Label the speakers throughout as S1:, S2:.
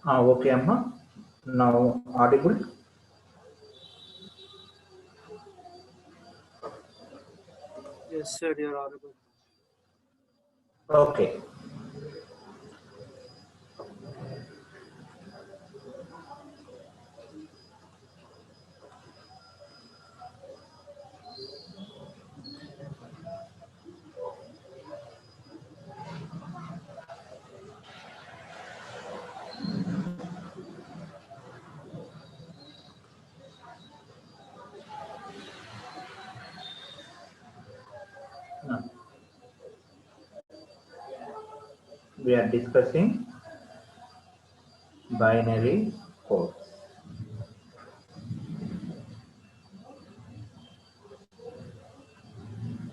S1: Okay, Amma. Now audible.
S2: Yes, sir, you're audible.
S1: Okay. Now we are discussing binary codes.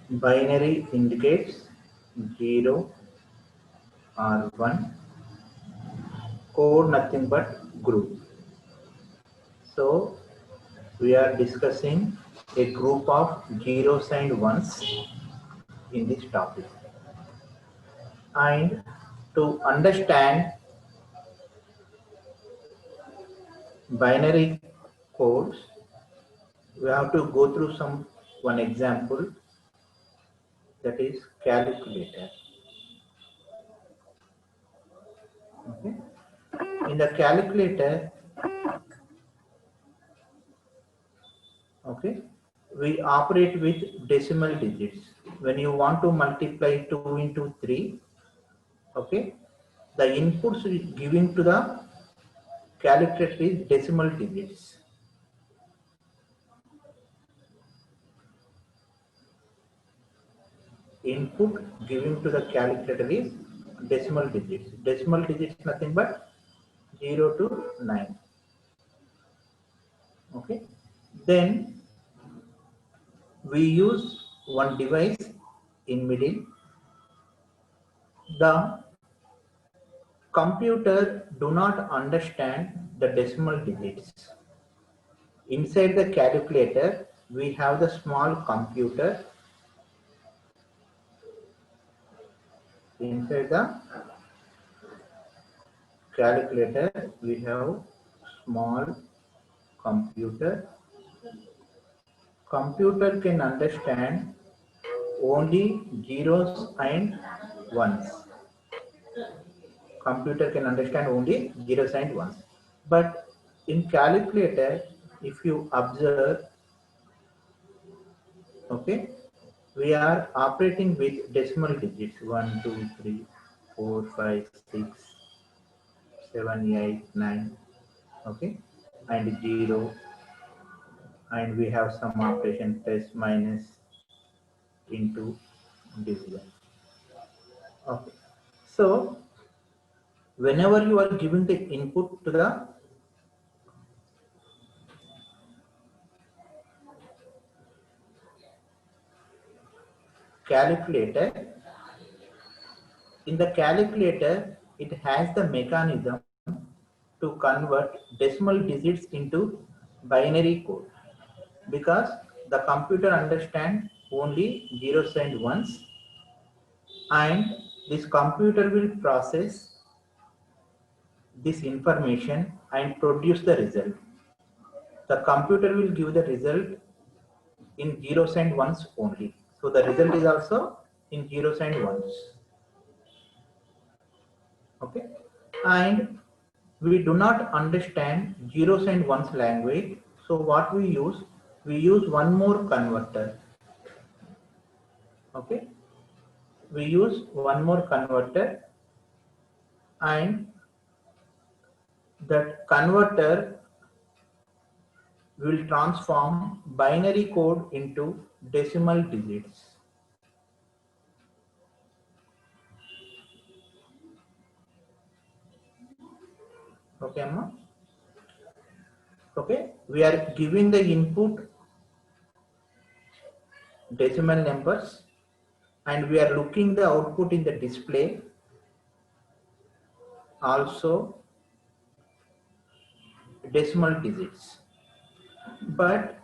S1: Binary indicates 0 or 1. Code nothing but group. So we are discussing a group of zeros and ones in this topic. And to understand binary codes, we have to go through one example, that is calculator. Okay. In the calculator, okay, we operate with decimal digits. When you want to multiply 2 into 3, okay, the inputs giving to the calculator is decimal digits. Input giving to the calculator is decimal digits. Decimal digits nothing but 0 to 9. Okay. Then we use one device in middle. The computer do not understand the decimal digits. Inside the calculator, we have the small computer. Inside the calculator, we have small computer. Computer can understand only zeros and ones. Computer can understand only zeros and ones. But in calculator, if you observe, okay, we are operating with decimal digits 1, 2, 3, 4, 5, 6, 7, 8, 9, okay, and 0, and we have some operation plus minus into division. Okay, so whenever you are giving the input to the calculator, in the calculator it has the mechanism to convert decimal digits into binary code, because the computer understands only zeros and ones, and this computer will process this information and produce the result. The computer will give the result in zeros and ones only. So the result is also in zeros and ones. Okay. And we do not understand zeros and ones language. So what we use one more converter. Okay. We use one more converter, and that converter will transform binary code into decimal digits. Okay, Amma? Okay, we are giving the input decimal numbers, and we are looking the output in the display also decimal digits. But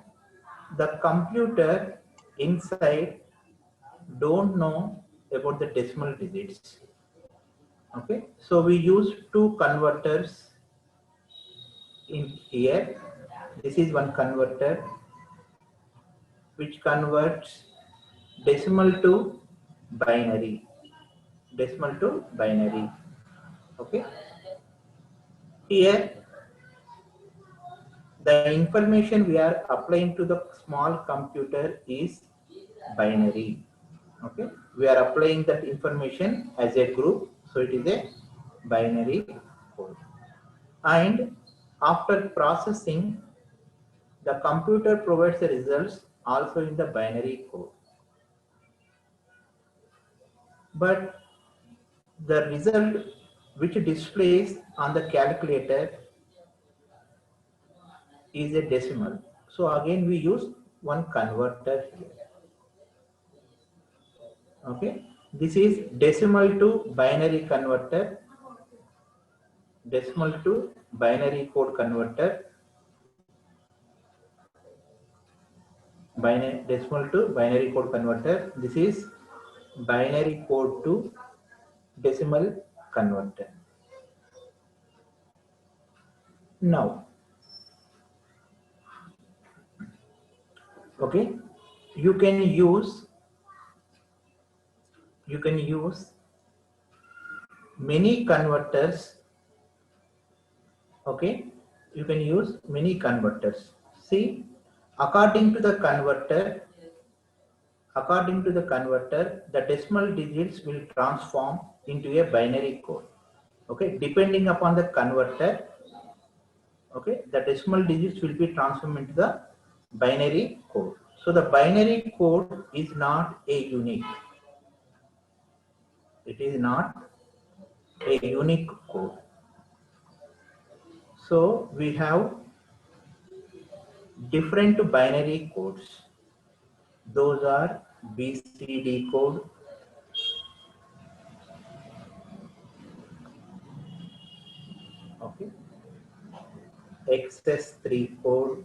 S1: the computer inside don't know about the decimal digits. Okay, so we use two converters in here, this is one converter which converts decimal to binary. Decimal to binary. Okay. Here, the information we are applying to the small computer is binary. Okay. We are applying that information as a group, so it is a binary code. And after processing, the computer provides the results also in the binary code. But the result which displays on the calculator is a decimal. So again we use one converter here. Okay. This is decimal to binary converter. Decimal to binary code converter. Decimal to binary code converter. This is binary code to decimal converter. Now, okay, you can use many converters. Okay, you can use many converters. See, according to the converter, the decimal digits will transform into a binary code. Okay, depending upon the converter, okay, the decimal digits will be transformed into the binary code. So the binary code is not a unique. It is not a unique code. So we have different binary codes. Those are BCD code, okay, XS3 code.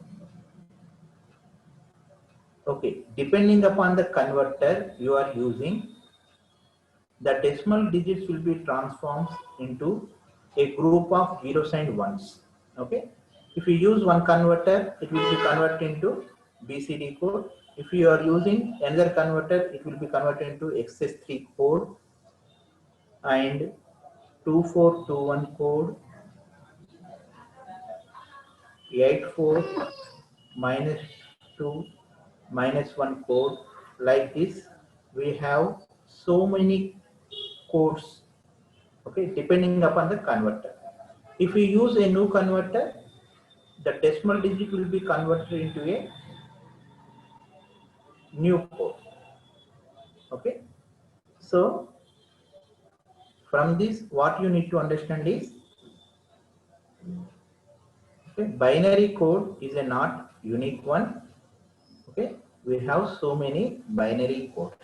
S1: Okay, depending upon the converter you are using, the decimal digits will be transformed into a group of zeros and ones. Okay, if you use one converter, it will be converted into BCD code. If you are using another converter, it will be converted into XS3 code and 2421 code, 84 minus 2 minus 1 code. Like this, we have so many codes, okay, depending upon the converter. If we use a new converter, the decimal digit will be converted into a new code. Okay, so from this, what you need to understand is, okay, binary code is a not unique one. Okay, we have so many binary codes.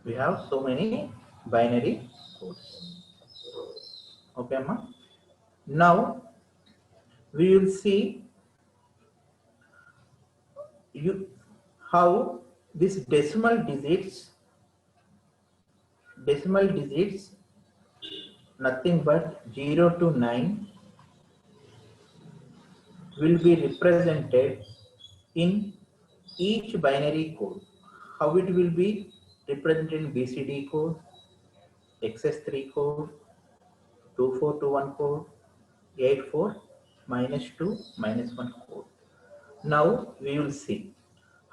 S1: We have so many binary codes. Okay, ma. Now we will see how this decimal digits, nothing but 0 to 9, will be represented in each binary code. How it will be represented in BCD code, XS3 code, 2421 code, 84 minus 2 minus 1 code. Now we will see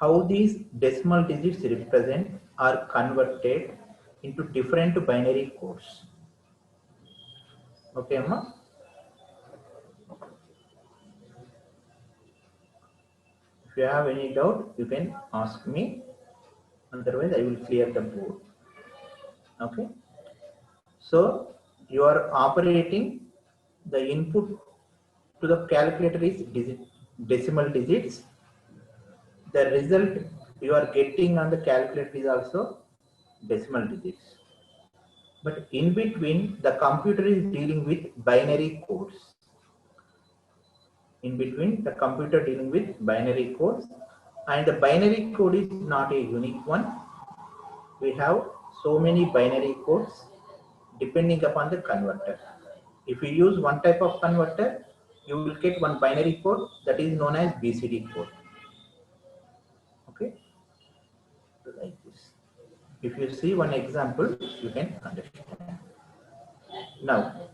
S1: how these decimal digits represent are converted into different binary codes. Okay, Amma? If you have any doubt, you can ask me. Otherwise, I will clear the board. Okay. So you are operating the input to the calculator is decimal digits. The result you are getting on the calculator is also decimal digits. But in between, the computer is dealing with binary codes. In between, the computer dealing with binary codes, and the binary code is not a unique one. We have so many binary codes depending upon the converter. If we use one type of converter, you will get one binary code that is known as BCD code. Okay, so like this. If you see one example, you can understand. Now,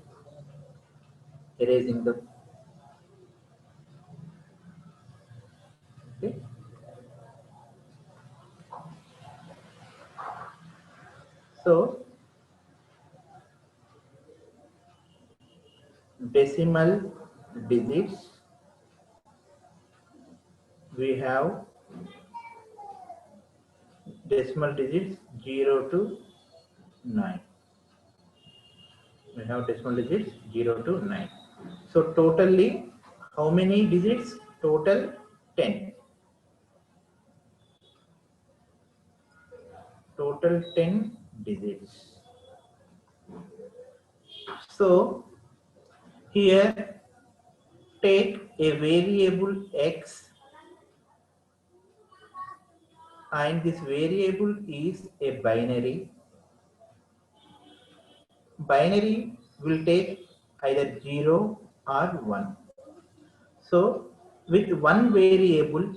S1: erasing the. Okay. So, decimal digits, we have decimal digits 0 to 9. We have decimal digits 0 to 9. So totally, how many digits? Total 10. Total 10 digits. So here take a variable x, and this variable is a binary. Binary will take either 0 or 1. So with one variable,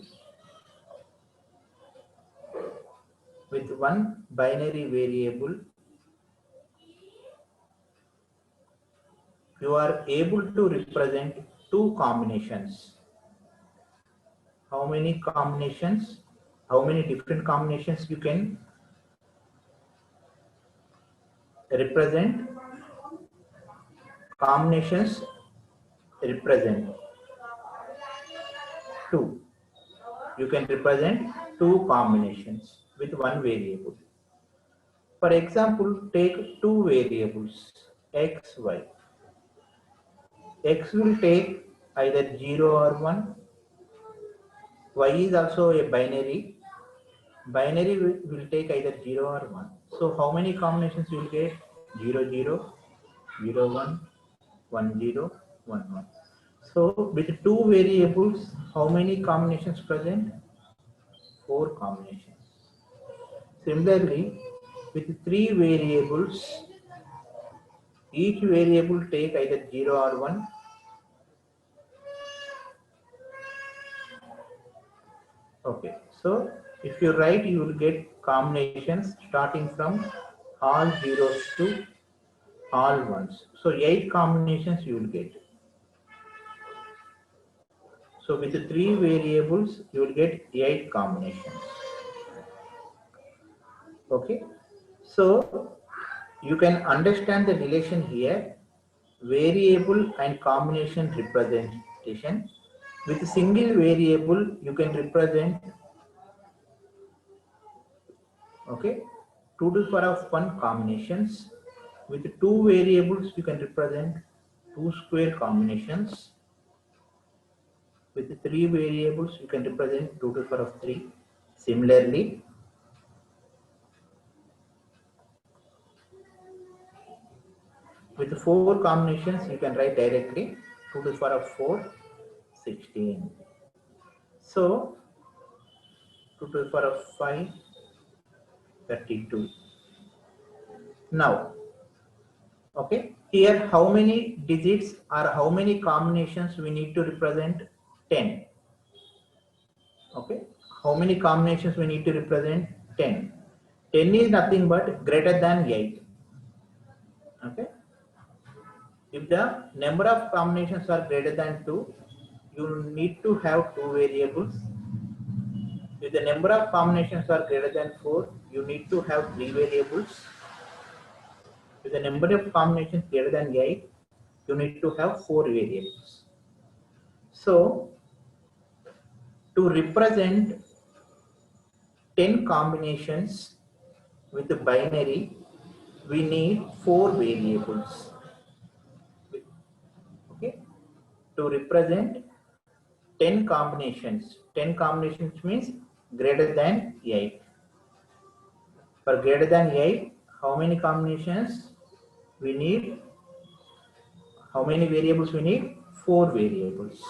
S1: with one binary variable, you are able to represent two combinations. How many combinations? How many different combinations you can represent? Combinations represent two. You can represent two combinations with one variable. For example, take two variables x, y. X will take either 0 or 1. Y is also a binary. Binary will take either 0 or 1. So how many combinations you will get? 0, 0, 0, 1, 1, 0, 1, 1. So with two variables, how many combinations present? 4 combinations. Similarly, with three variables, each variable take either 0 or 1. Okay, so if you write, you will get combinations starting from all zeros to all ones. So 8 combinations you will get. So with the three variables, you will get 8 combinations. Okay, so you can understand the relation here. Variable and combination representation. With a single variable, you can represent, okay, 2 to the power of 1 combinations. With two variables, you can represent 2 square combinations. With three variables, you can represent 2 to the power of 3. Similarly, with 4 combinations, you can write directly 2 to the power of 4, 16. So, 2 to the power of 5, 32. Now, okay, here how many digits or how many combinations we need to represent? 10. Okay, how many combinations we need to represent? 10. 10 is nothing but greater than 8. Okay, if the number of combinations are greater than 2, you need to have two variables. If the number of combinations are greater than 4, you need to have three variables. If the number of combinations greater than 8, you need to have 4 variables. So, to represent 10 combinations with the binary, we need 4 variables. Okay, to represent 10 combinations. 10 combinations means greater than 8. For greater than 8, how many combinations we need? How many variables we need? 4 variables.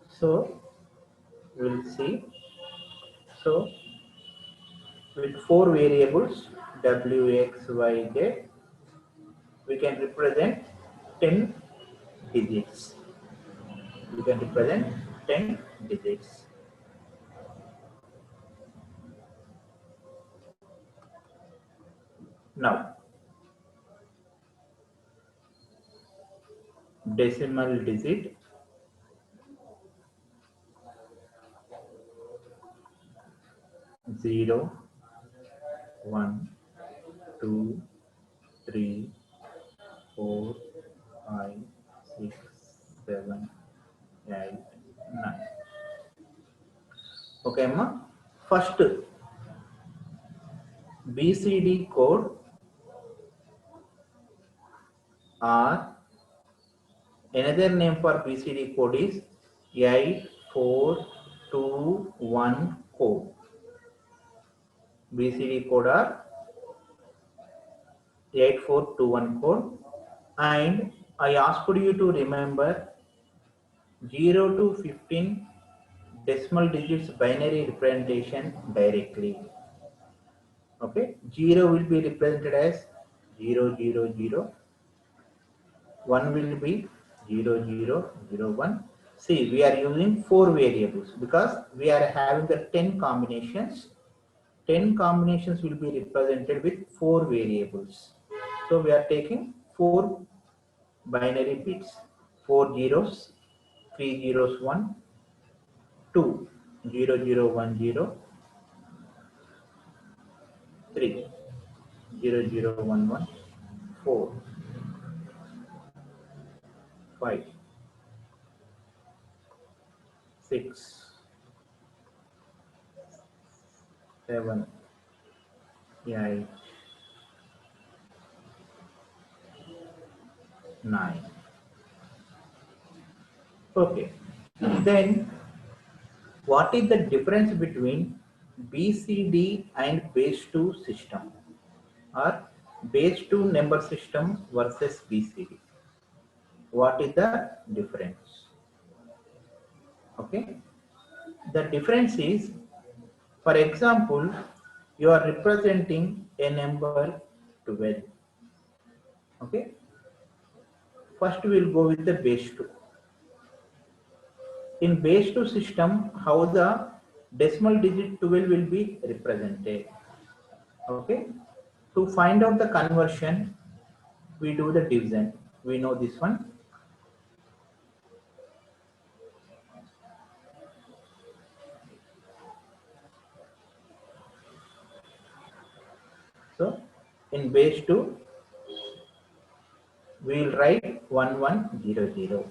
S1: So, we'll see. So, with 4 variables, w, x, y, z, we can represent 10 digits. You can represent 10 digits. Now, decimal digit, zero, 1, 2, 3, 4, 5, 6, 7, 8, 9. Okay, Amma. First, BCD code or another name for BCD code is 8421 code. BCD code are 8421 code, and I asked you to remember 0 to 15 decimal digits binary representation directly. Okay, 0 will be represented as 000, 1 will be 0001. See, we are using 4 variables because we are having the 10 combinations. 10 combinations will be represented with 4 variables. So we are taking 4 binary bits, 4 zeros, 3 zeros, 1, 2, 0010, 3, 0011, 4, 5, 6, 7, 8, 9. Okay. Then what is the difference between BCD and base 2 system or base 2 number system versus BCD? What is the difference? Okay. The difference is, for example, you are representing a number 12. Okay. First we will go with the base 2. In base 2 system, how the decimal digit 12 will be represented. Okay. To find out the conversion, we do the division. We know this one. So in base 2, we will write 1100.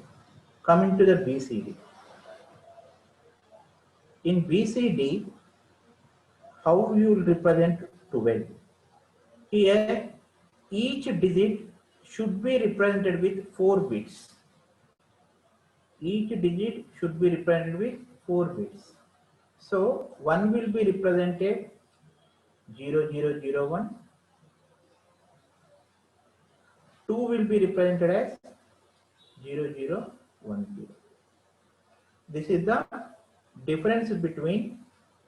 S1: Coming to the BCD. In BCD, how you will represent 12? Here, each digit should be represented with 4 bits. Each digit should be represented with 4 bits. So 1 will be represented 0001. 2 will be represented as 0010. This is the difference between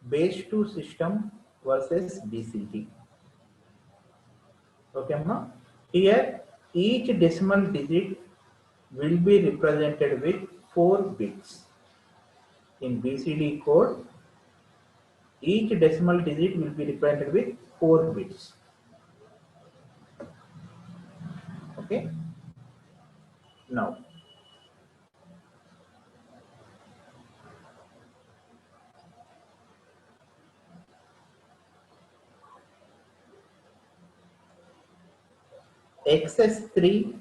S1: base 2 system versus BCD. Okay, ma? Here, each decimal digit will be represented with 4 bits. In BCD code, each decimal digit will be represented with 4 bits. Okay. Now, XS3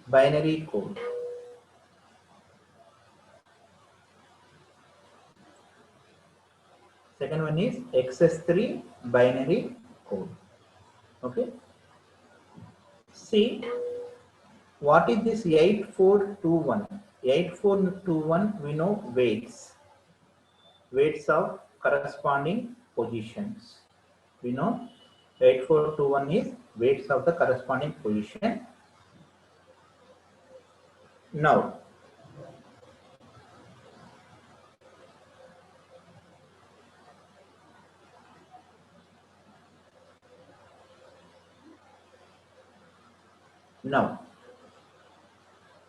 S1: binary code. Second one is XS3 binary code. Okay. See, what is this 8421? 8421, we know weights. Weights of corresponding positions. We know 8421 is weights of the corresponding position. Now,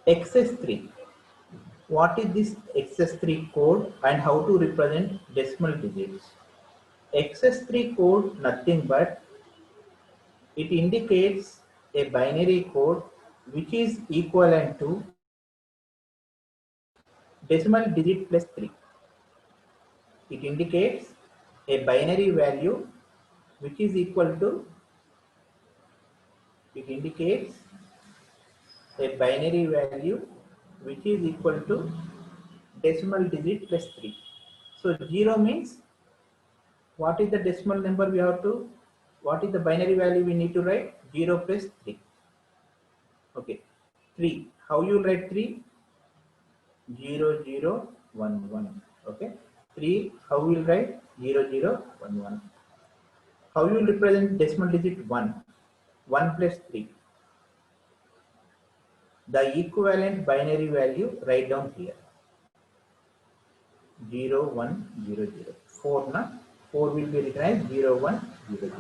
S1: XS3. What is this XS3 code and how to represent decimal digits? XS3 code nothing but it indicates a binary code which is equivalent to decimal digit plus 3. It indicates a binary value which is equal to, it indicates a binary value which is equal to decimal digit plus 3. So 0 means what is the decimal number we have to, what is the binary value we need to write? 0 plus 3. Okay. 3. How you will write 3? 0 0 1 1. Okay. 3. How we will write? 0 0 1 1. How you will represent decimal digit 1? 1 plus 3. The equivalent binary value write down here. 0 1 0 0. 4 na? 4 will be written as 0 1 0 0.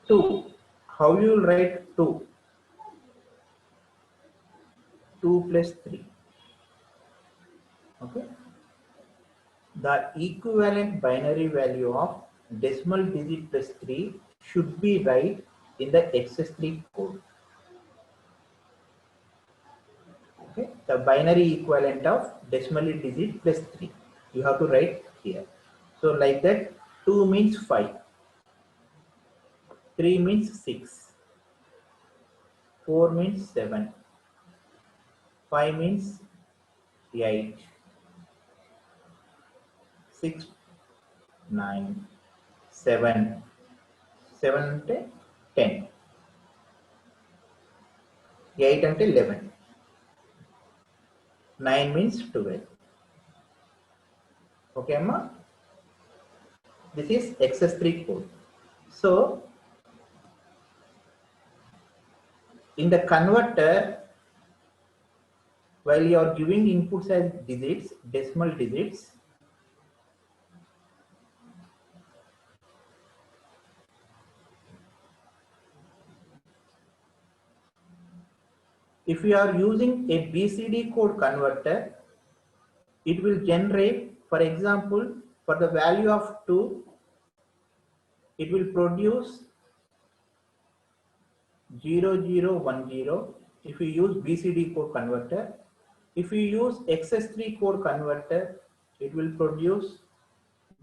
S1: 2. How you will write 2? 2 plus 3. Okay. The equivalent binary value of decimal digit plus 3 should be right in the XS3 code. Okay. The binary equivalent of decimal digit plus 3. You have to write here. So like that, 2 means 5. 3 means 6. 4 means 7. 5 means 8. 6, 9, 7. 7 ante 10. 8 ante 11. 9 means 12. Okay, Amma? This is XS3 code. So, in the converter, while you are giving inputs as digits, decimal digits, if you are using a BCD code converter, it will generate, for example, for the value of 2, it will produce 0 0 1 0 if you use BCD code converter. If you use XS3 code converter, it will produce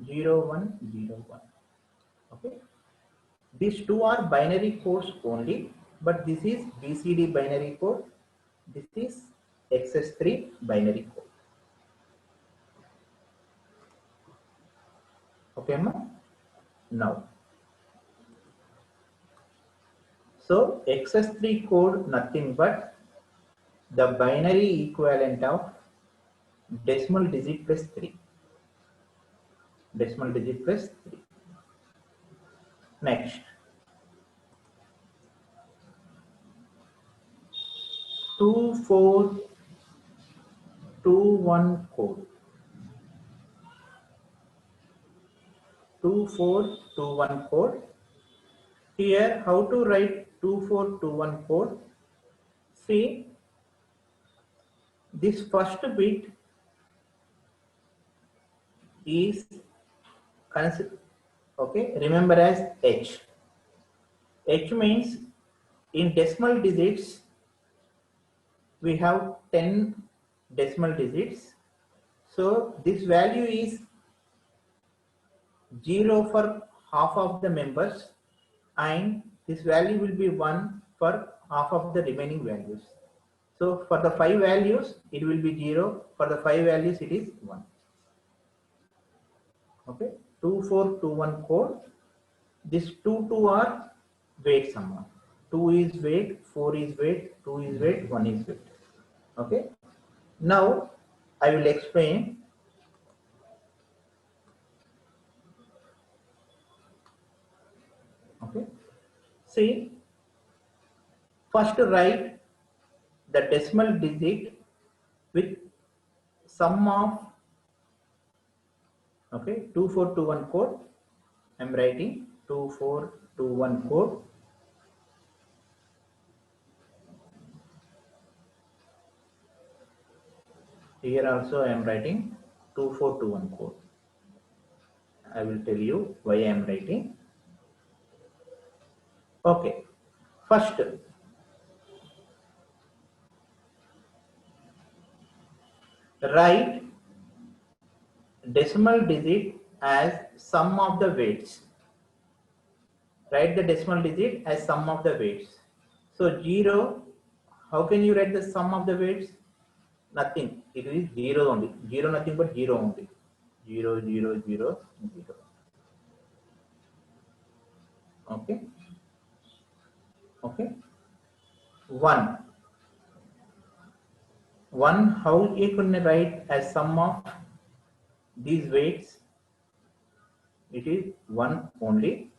S1: 0 1 0 1. Okay. These two are binary codes only, but this is BCD binary code. This is XS3 binary code. Okay, ma? Now, so XS3 code nothing but the binary equivalent of decimal digit plus 3. Decimal digit plus 3. Next, 2421 code. 2421 code. Here, how to write 2421 code? See, this first bit is considered, okay, remember as H. H means in decimal digits, we have 10 decimal digits. So this value is 0 for half of the members and this value will be 1 for half of the remaining values. So for the 5 values, it will be 0. For the 5 values, it is 1. Okay, 2421 code. This 2 are weight sum. 2 is weight, 4 is weight, 2 is weight, 1 is weight. Okay. Now I will explain. Okay. See, first write the decimal digit with sum of, okay, 2421 code. I am writing 2421 code. Here also I am writing 2421 code. I will tell you why I am writing. Okay. First, write decimal digit as sum of the weights. Write the decimal digit as sum of the weights. So 0, how can you write the sum of the weights? Nothing. It is 0 only. 0 nothing but 0 only. 0, 0, 0, 0. Okay. Okay. 1. 1, how you can write as sum of these weights? It is 1 only.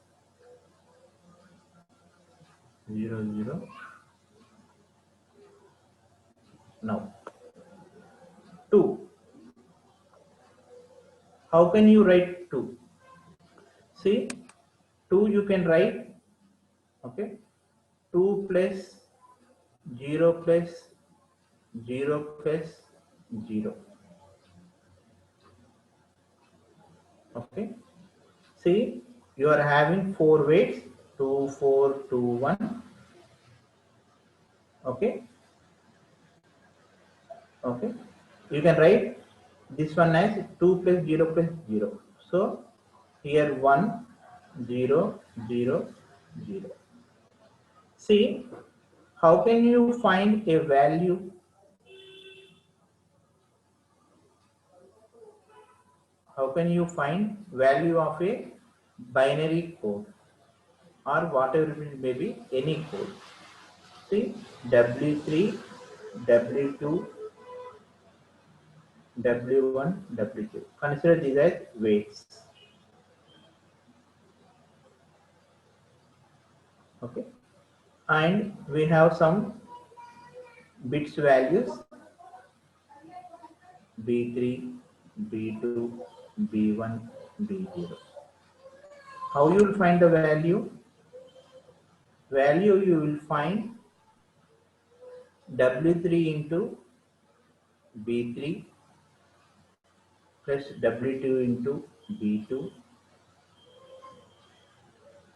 S1: 0, 0. Now 2. How can you write 2? See, 2 you can write, okay, 2 plus 0 plus 0 plus 0. Okay. See, you are having 4 weights, 2, 4, 2, 1. Okay. Okay. You can write this one as 2 plus 0 plus 0. So here 1, 0, 0, 0. See, how can you find a value? How can you find value of a binary code or whatever it may be, any code? See, W3, W2, W1, W2. Consider these as weights. Okay. And we have some bits values B3, B2, B1, B0. How you will find the value? Value you will find W3 into B3 plus W2 into B2,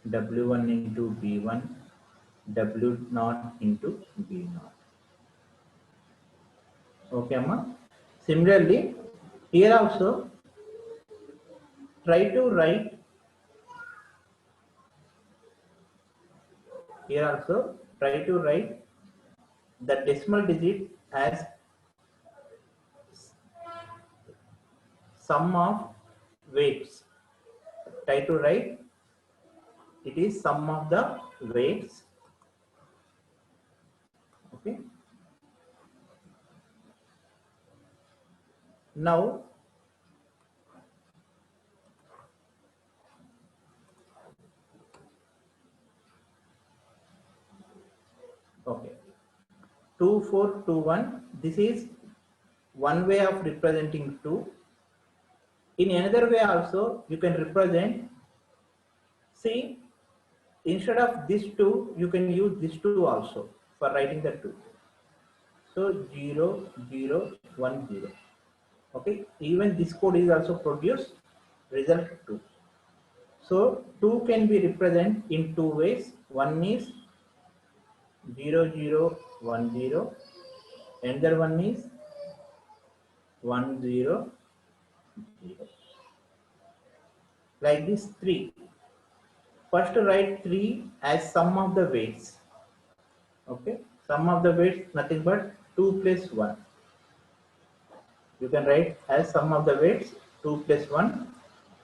S1: W1 into B1, W0 into B0. Okay, Amma? Similarly, here also try to write, here also try to write the decimal digit as sum of weights. Try to write it is sum of the weights. Okay. Now okay, 2, 4, 2, 1. This is one way of representing 2. In another way also you can represent, see, instead of this 2 you can use this 2 also for writing the 2. So 0, 0, 1, 0. Okay, even this code is also produced result 2. So 2 can be represented in two ways. One is 0, 0, 1, 0. Another one is 1, 0, 0. Like this 3. First write 3 as sum of the weights. Okay, sum of the weights nothing but 2 plus 1. You can write as sum of the weights 2 plus 1,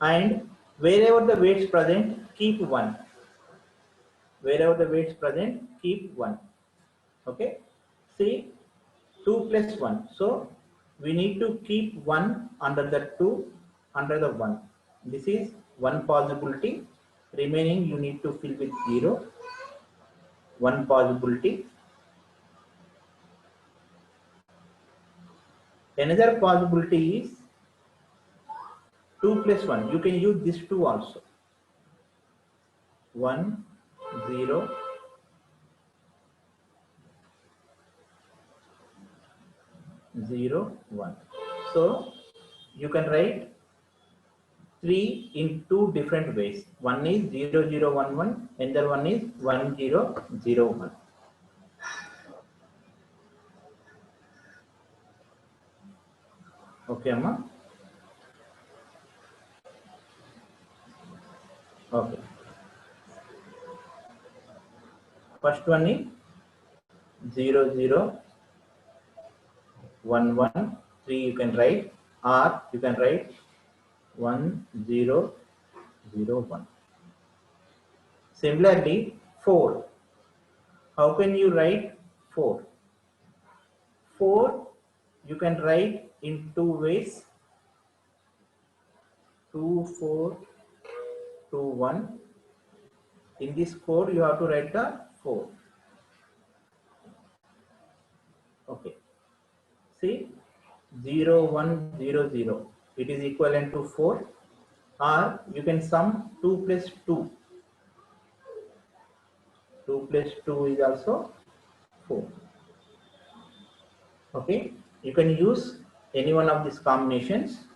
S1: and wherever the weights present keep 1. Wherever the weights present keep 1. Okay, see, 2 plus 1. So we need to keep 1 under the 2 under the 1. This is one possibility. Remaining you need to fill with 0. One possibility. Another possibility is 2 plus 1. You can use this 2 also. 1, 0, 0, 1. So you can write 3 in two different ways. One is 0011, another one is 1001. Okay, Amma? Okay. First one is 0011, 3 you can write, or you can write 1001. Similarly, 4. How can you write 4? 4 you can write in two ways, 2421. In this code you have to write the 4. Okay. See, 0100, it is equivalent to 4, or you can sum 2 plus 2. 2 plus 2 is also 4. Okay, you can use any one of these combinations,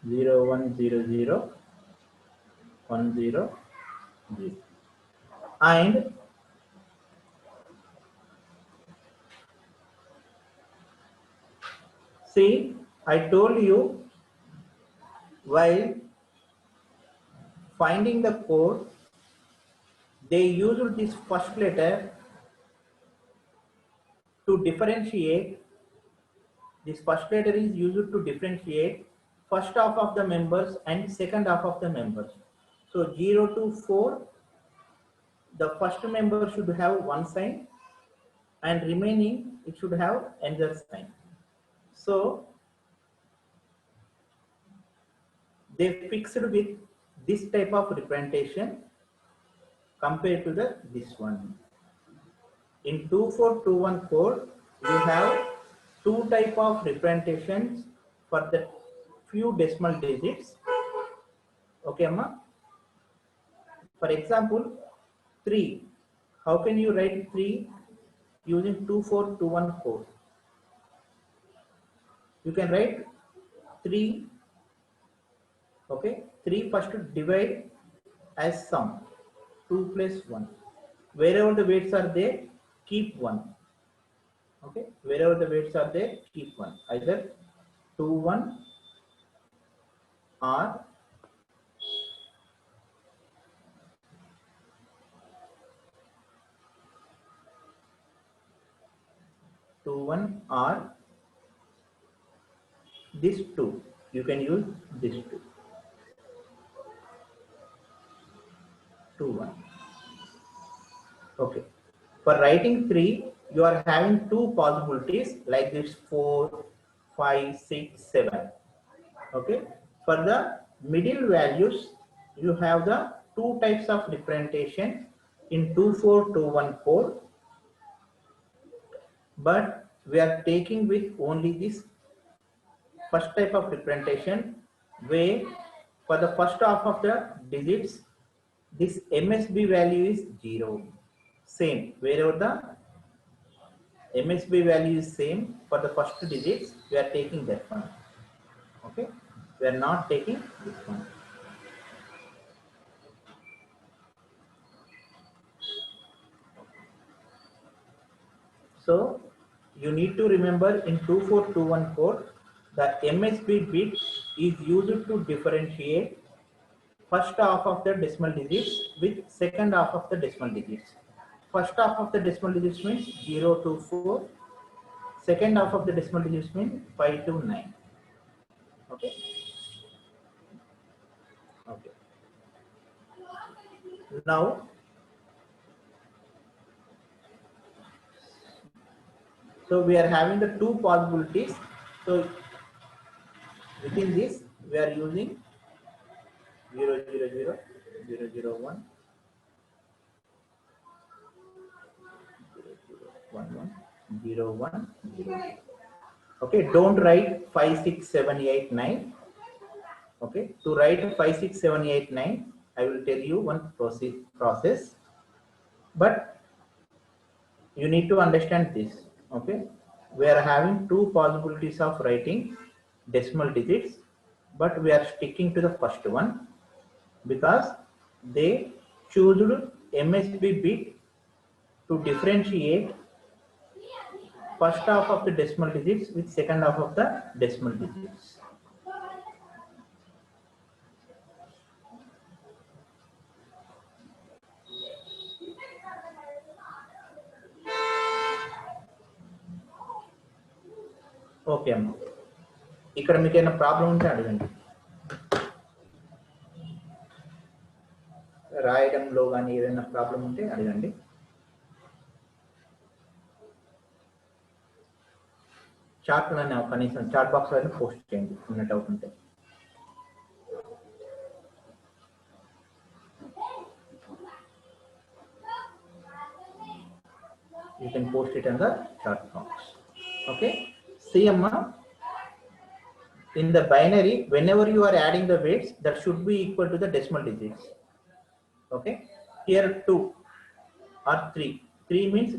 S1: 0100, 100, and see, I told you while finding the code, they used this first letter to differentiate. This first letter is used to differentiate first half of the members and second half of the members. So 0 to 4, the first member should have one sign, and remaining it should have another sign. So they fixed with this type of representation compared to this one. In 2421 code, you have two type of representations for the few decimal digits. Okay, Amma? For example, 3. How can you write 3 using 2421 code? You can write 3. Okay, 3 first divide as sum, 2 plus 1. Wherever the weights are there, keep 1. Okay, wherever the weights are there, keep 1. Either 2 1 or 2 1 or this 2. You can use this 2. 2 1. Okay. For writing 3, you are having two possibilities like this: 4, 5, 6, 7. Okay. For the middle values, you have the two types of representation in 2421 code, but we are taking with only this first type of representation, where for the first half of the digits, this MSB value is 0. Same, wherever the MSB value is same for the first digits, we are taking that one. Okay, we are not taking this one. So you need to remember in 2421 code, the MSB bit is used to differentiate first half of the decimal digits with second half of the decimal digits. First half of the decimal digits means 0 to 4. Second half of the decimal digits means 5 to 9. Okay. Okay. Now, so we are having the two possibilities. So within this, we are using 0 0 0 0 0 1 1 1 0 1 0. Okay, don't write 5 6 7 8 9. Okay, to write 5 6 7 8 9, I will tell you one process, but you need to understand this. Okay, we are having two possibilities of writing decimal digits, but we are sticking to the first one because they choose MSB bit to differentiate first half of the decimal digits with second half of the decimal digits. Okay అమ్మ, ఇక్కడ మీకు ఏమైనా problem ఉంటే అడగండి. రాయడంలో కానీ ఏదైనా problem ఉంటే అడగండి. చాట్లోనే కనీసం చాట్ బాక్స్ లో పోస్ట్ చేయండి ఉన్న డౌట్ ఉంటే. You can post it in the chat box. Okay. See, Amma, in the binary, whenever you are adding the weights, that should be equal to the decimal digits. Okay. Here 2 or 3. 3 means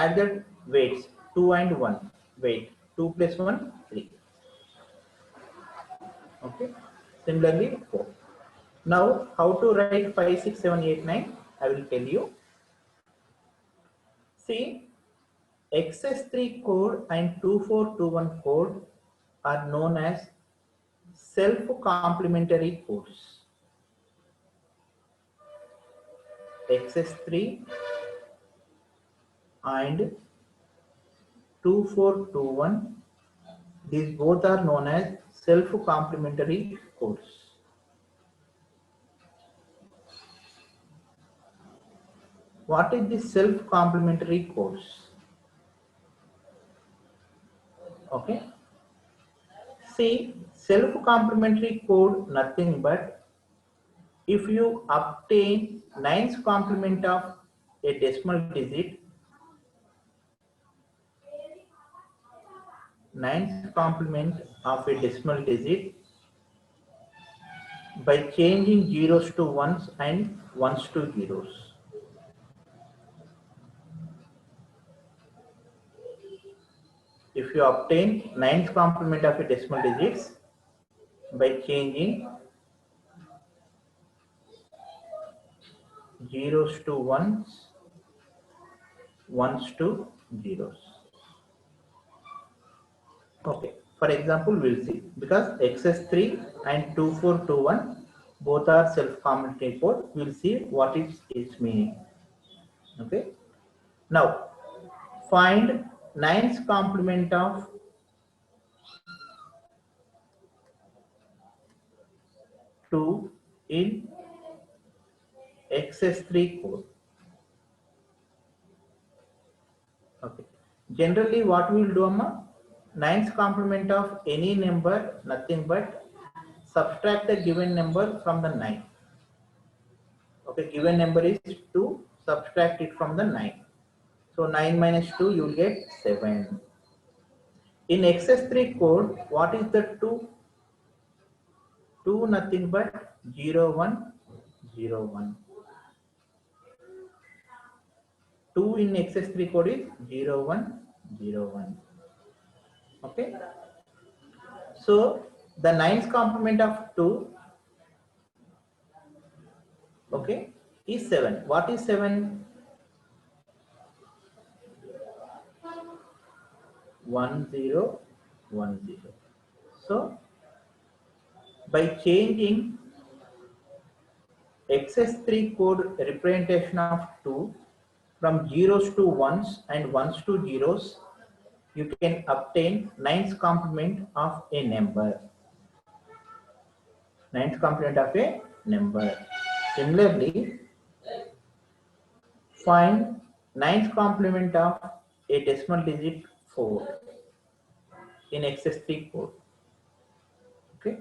S1: added weights 2 and 1. Weight 2 plus 1 3. Okay. Similarly 4. Now how to write 5, 6, 7, 8, 9? I will tell you. See, XS3 code and 2421 code are known as self-complementary codes. XS3 and 2421, these both are known as self-complementary codes. What is the self-complementary codes? Okay. See, self-complementary code nothing but if you obtain 9th complement of a decimal digit, 9th complement of a decimal digit by changing zeros to ones and ones to zeros. If you obtain 9th complement of a decimal digits by changing zeros to ones, ones to zeros. Okay. For example, we'll see, because XS3 and 2421 both are self-complementary code, we'll see what is its meaning. Okay. Now, find 9th complement of 2 in XS3 code. Okay. Generally, what we will do, Amma, 9th complement of any number, nothing but subtract the given number from the 9. Okay, given number is 2, subtract it from the 9. So 9 minus 2, you will get 7. In XS3 code, what is the 2? 2 nothing but 0, 1, 0, 1. 2 in XS3 code is 0, 1, 0, 1. Okay. So the 9th complement of 2, okay, is 7. What is 7? 1, 0, 1, 0. So by changing XS3 code representation of 2 from zeros to ones and ones to zeros, you can obtain 9th complement of a number. 9th complement of a number. Similarly, find 9th complement of a decimal digit 4 in XS3 code. Okay.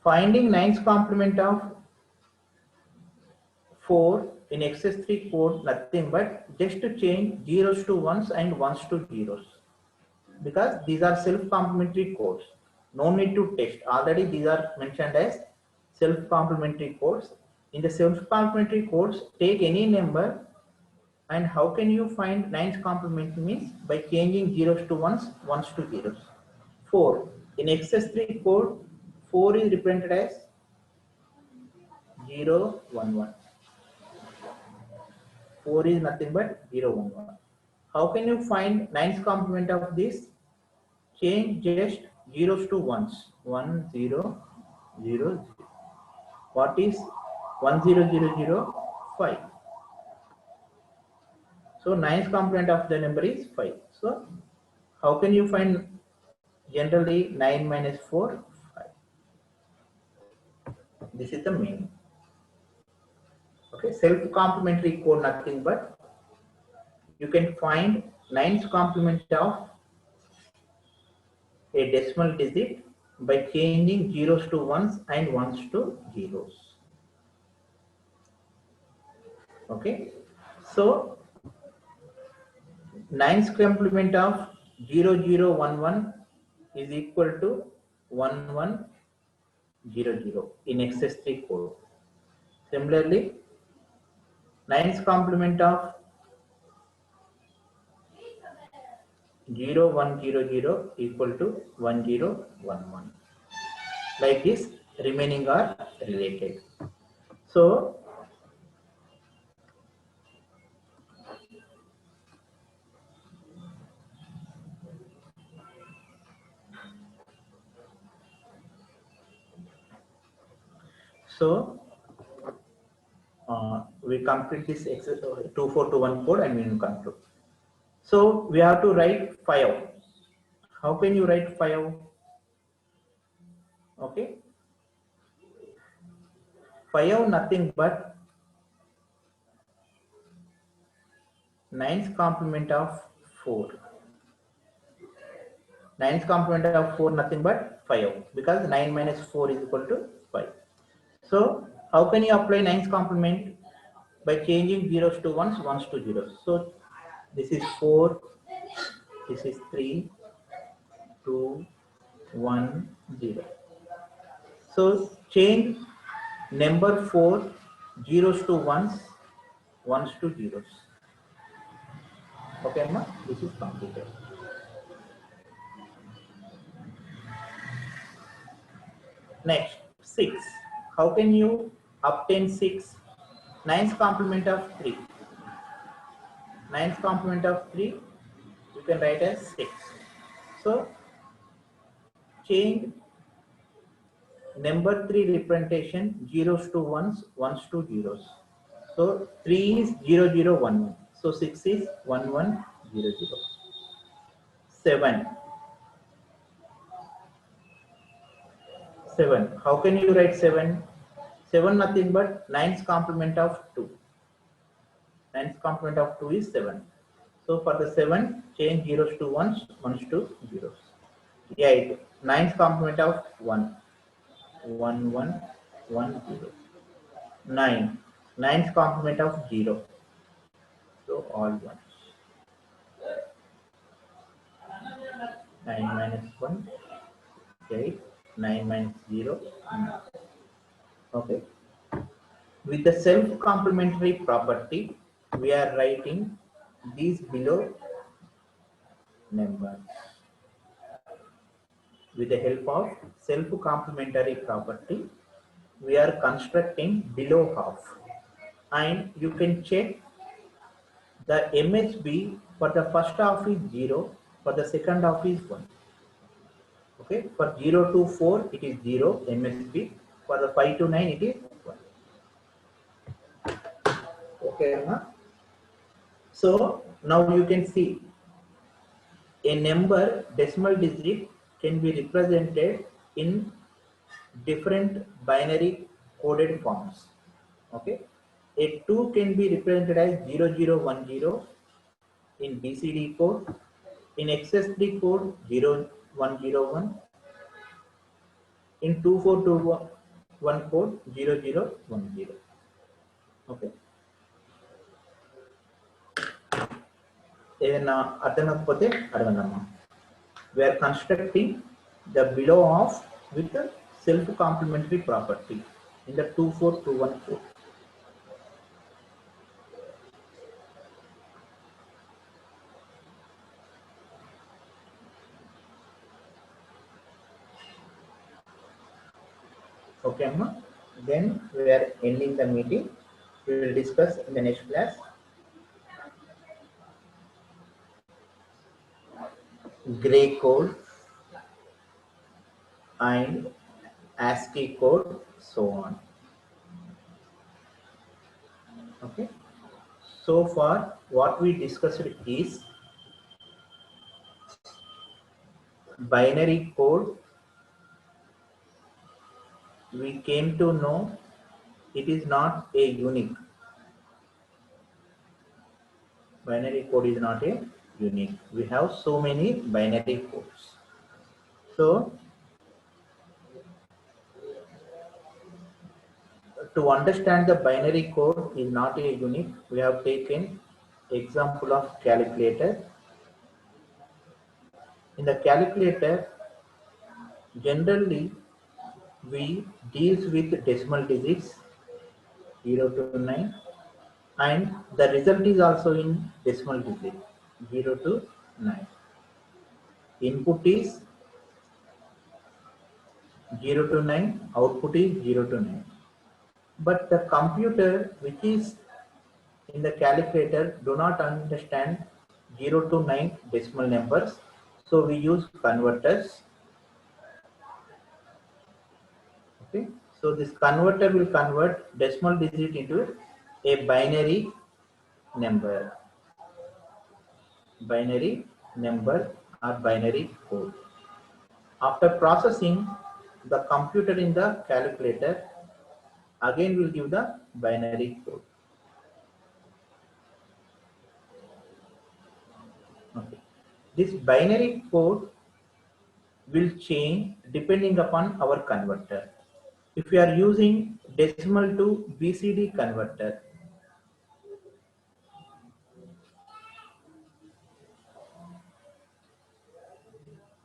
S1: Finding 9th complement of 4 in XS3 code nothing but just to change zeros to ones and ones to zeros, because these are self-complementary codes. No need to test. Already these are mentioned as self-complementary codes. In the self-complementary codes, take any number And how can you find 9's complement means by changing zeros to ones, ones to zeros. 4. In XS3 code, 4 is represented as 0, 1, 1. 4 is nothing but 0, 1, 1. How can you find 9's complement of this? Change just zeros to ones. 1, 0, 0, 0. What is 1, 0, 0, 0? 5. So 9's complement of the number is 5. So how can you find generally 9 minus 4? 5. This is the meaning. Okay, self-complementary code nothing but you can find 9's complement of a decimal digit by changing zeros to ones and ones to zeros. Okay, so 9's complement of 0011 is equal to 1100 in XS3 code. Similarly, 9's complement of 0100 equal to 1011. Like this, remaining are related. So we complete this 2421 code and we will conclude. So we have to write 5. How can you write 5? Okay, 5 nothing but 9's complement of 4. 9's complement of 4 nothing but 5 because 9 minus 4 is equal to 5. So how can you apply 9's complement? By changing zeros to ones, ones to zeros. So this is 4, this is 3, 2, 1, 0. So change number 4 zeros to ones, ones to zeros. Okay, Amma? This is completed. Next, 6. How can you obtain 6? 9's complement of 3. 9's complement of 3 you can write as 6. So change number 3 representation zeros to ones, ones to zeros. So 3 is 0, 0, 1, 1. So 6 is 1, 1, 0, 0. 7. 7. How can you write 7? 7 nothing but 9's complement of 2. 9's complement of 2 is 7. So for the 7, change zeros to ones, ones to zeros. 8. 9's complement of 1. 1, 1, 1, 0. 9. 9's complement of 0. So all ones. 9 minus 1, 8. 9 minus 0, 9. Okay. With the self-complementary property, we are writing these below numbers. With the help of self-complementary property, we are constructing below half. And you can check the MSB for the first half is 0, for the second half is 1. Okay, for 0 to 4 it is 0 MSB, for the 5 to 9 it is 1. Okay, so now you can see a number decimal digit can be represented in different binary coded forms. Okay, a 2 can be represented as 0010 in BCD code, in XS3 code 0101, in 2421 code 0010. Okay. We are constructing the below of with the self-complementary property in the 2421 code. Okay, Amma. Then we are ending the meeting. We will discuss in the next class. Gray code and ASCII code, so on. Okay. So far, what we discussed is binary code. We came to know it is not a unique. Binary code is not a unique. We have so many binary codes. So to understand the binary code is not a unique, we have taken example of calculator. In the calculator, generally we deals with decimal digits 0 to 9, and the result is also in decimal digit 0 to 9. Input is 0 to 9, output is 0 to 9. But the computer which is in the calculator do not understand 0 to 9 decimal numbers, so we use converters. Okay, so this converter will convert decimal digit into a binary number or binary code. After processing, the computer in the calculator again will give the binary code. Okay. This binary code will change depending upon our converter. If we are using decimal to BCD converter,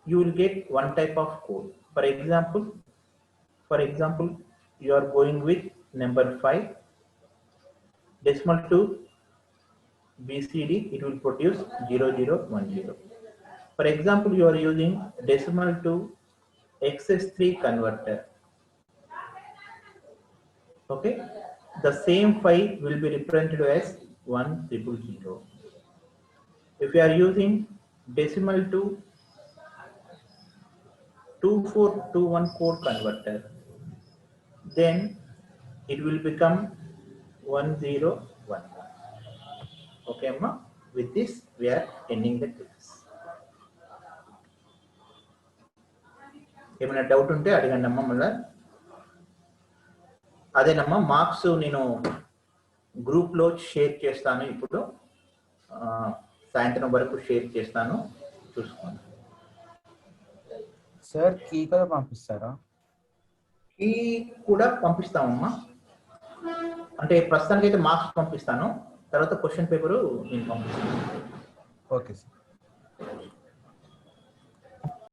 S1: you will get one type of code. For example, you are going with number 5, decimal to BCD, it will produce 0010. For example, you are using decimal to XS3 converter. Okay, the same 5 will be represented as 1000. If you are using decimal to 2421 code converter, then it will become 1011. Okay, Amma. With this, we are ending the class. ఏమైనా doubt ఉంటే అడగండి అమ్మ. మళ్ళీ అదేనమ్మా, marks నేను గ్రూప్లో share చేస్తాను. ఇప్పుడు సాయంత్రం వరకు షేర్ చేస్తాను, చూసుకోండి.
S3: సార్ కీ కూడా పంపిస్తారా?
S1: కీ కూడా పంపిస్తామమ్మా. అంటే ప్రస్తుతానికి అయితే మార్క్స్ పంపిస్తాను, తర్వాత క్వశ్చన్ పేపరు నేను పంపిస్తాను.
S3: Okay sir.